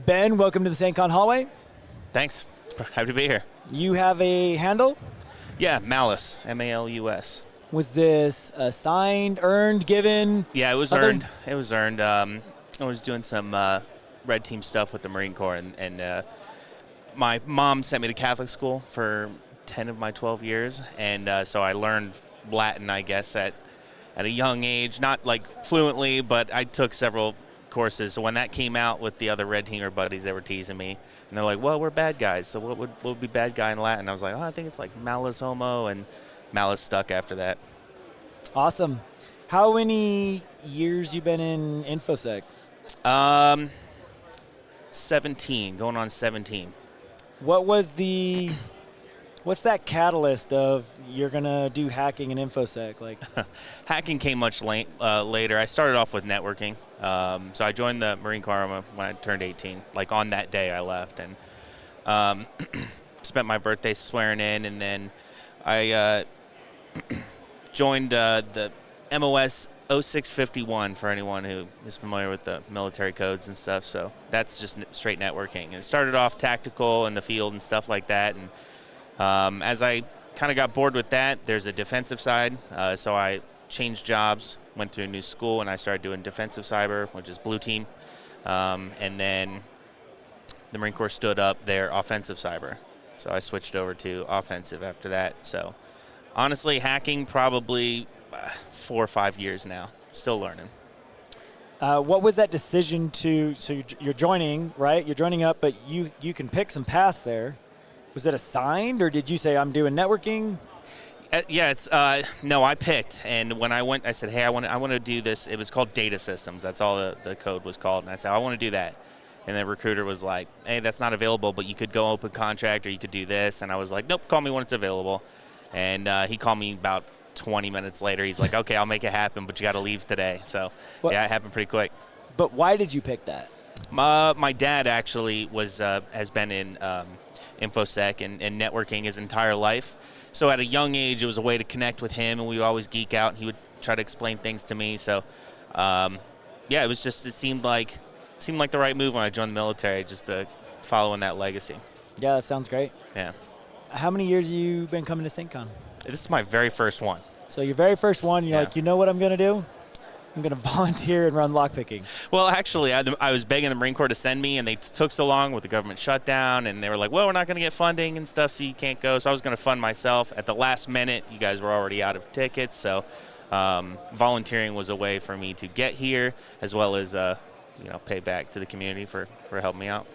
Ben, welcome to the SAINTCON hallway. Thanks. Happy to be here. You have a handle? Yeah, Malus, M-A-L-U-S. Was this assigned, earned, given? Yeah, it was earned. It was earned. I was doing some red team stuff with the Marine Corps, and my mom sent me to Catholic school for 10 of my 12 years, and so I learned Latin, I guess, at a young age. Not like fluently, but I took several courses. So when that came out with the other red teamer buddies, they were teasing me, and they're like, "Well, we're bad guys. So what would be bad guy in Latin?" I was like, "Oh, I think it's like malus homo," and Malus stuck after that. Awesome. How many years you been in InfoSec? 17, going on 17. What's that catalyst of you're gonna do hacking in InfoSec? Like, hacking came much later. I started off with networking. So I joined the Marine Corps when I turned 18. Like on that day I left, and spent my birthday swearing in, and then I joined the MOS 0651 for anyone who is familiar with the military codes and stuff. So that's just straight networking. And it started off tactical in the field and stuff like that. And as I kind of got bored with that, there's a defensive side. So I changed jobs, went through a new school, and I started doing defensive cyber, which is blue team. And then the Marine Corps stood up their offensive cyber. So I switched over to offensive after that. So honestly, hacking probably 4 or 5 years now. Still learning. what was that decision to? So you're joining, right? You're joining up, but you can pick some paths there. Was it assigned, or did you say I'm doing networking? Yeah, it's no. I picked, and when I went, I said, "Hey, I want to do this." It was called data systems. That's all the code was called, and I said, "I want to do that." And the recruiter was like, "Hey, that's not available, but you could go open contract, or you could do this." And I was like, "Nope, call me when it's available." And he called me about 20 minutes later. He's like, "Okay, I'll make it happen, but you got to leave today." So yeah, it happened pretty quick. But why did you pick that? My dad actually has been in InfoSec and networking his entire life. So at a young age, it was a way to connect with him, and we would always geek out, and he would try to explain things to me. So, yeah, it seemed like the right move when I joined the military, just to follow in that legacy. Yeah, that sounds great. Yeah. How many years have you been coming to SAINTCON? This is my very first one. So your very first one, you're like, you know what I'm going to do? I'm going to volunteer and run lockpicking. Well, actually, I was begging the Marine Corps to send me, and they took so long with the government shutdown, and they were like, well, we're not going to get funding and stuff, so you can't go. So I was going to fund myself. At the last minute, you guys were already out of tickets, so volunteering was a way for me to get here, as well as pay back to the community for helping me out.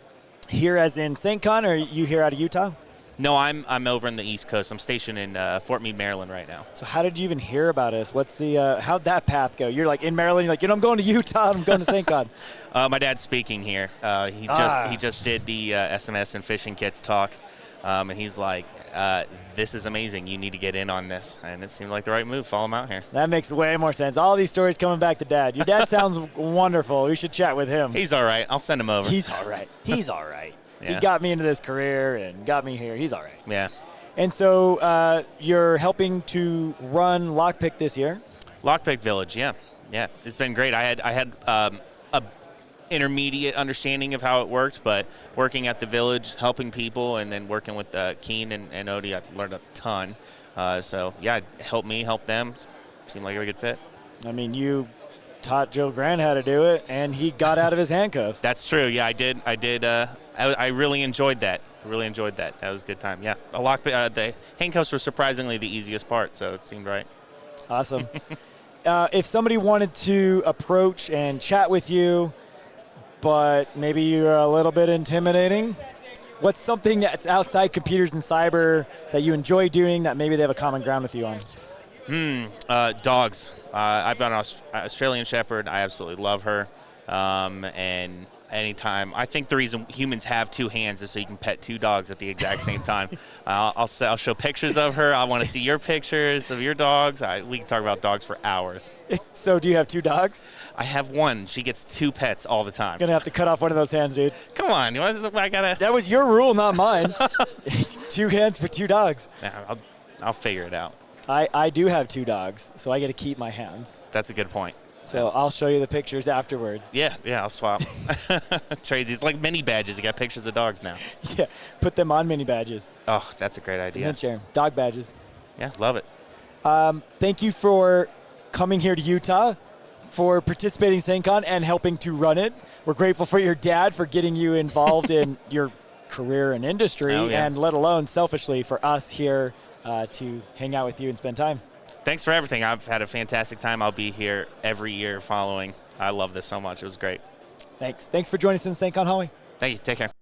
Here as in SAINTCON, or are you here out of Utah? No, I'm over in the East Coast. I'm stationed in Fort Meade, Maryland right now. So how did you even hear about us? What's the how'd that path go? You're like in Maryland. You're like, I'm going to Utah. I'm going to SAINTCON. My dad's speaking here. He just did the SMS and fishing kits talk, and he's like, "This is amazing. You need to get in on this." And it seemed like the right move. Follow him out here. That makes way more sense. All these stories coming back to Dad. Your dad sounds wonderful. We should chat with him. He's all right. I'll send him over. He's all right. He's all right. Yeah. He got me into this career and got me here. He's all right. Yeah. And so you're helping to run Lockpick this year? Lockpick Village, yeah. Yeah, it's been great. I had a intermediate understanding of how it worked, but working at the Village, helping people, and then working with Keen and Odie, I learned a ton. So, yeah, help me, help them. Seemed like a good fit. I mean, you taught Joe Grant how to do it, and he got out of his handcuffs. That's true. Yeah, I did. I really enjoyed that. That was a good time. Yeah, the handcuffs were surprisingly the easiest part, so it seemed right. Awesome. If somebody wanted to approach and chat with you, but maybe you're a little bit intimidating, what's something that's outside computers and cyber that you enjoy doing that maybe they have a common ground with you on? Dogs. I've got an Australian Shepherd. I absolutely love her. And anytime, I think the reason humans have two hands is so you can pet two dogs at the exact same time. I'll show pictures of her. I want to see your pictures of your dogs. We can talk about dogs for hours. So do you have two dogs? I have one. She gets two pets all the time. Gonna have to cut off one of those hands, dude. Come on. I gotta. That was your rule, not mine. 2 hands for 2 dogs. I'll figure it out. I do have 2 dogs, so I get to keep my hounds. That's a good point. So I'll show you the pictures afterwards. Yeah, I'll swap. Trades. It's like mini badges. You got pictures of dogs now. Yeah, put them on mini badges. Oh, that's a great idea. And share 'em. Dog badges. Yeah, love it. Thank you for coming here to Utah, for participating in SAINTCON and helping to run it. We're grateful for your dad for getting you involved in your career and industry, and let alone selfishly for us here to hang out with you and spend time. Thanks for everything. I've had a fantastic time. I'll be here every year following. I love this so much. It was great. Thanks for joining us in the SAINTCON hallway. Thank you. Take care.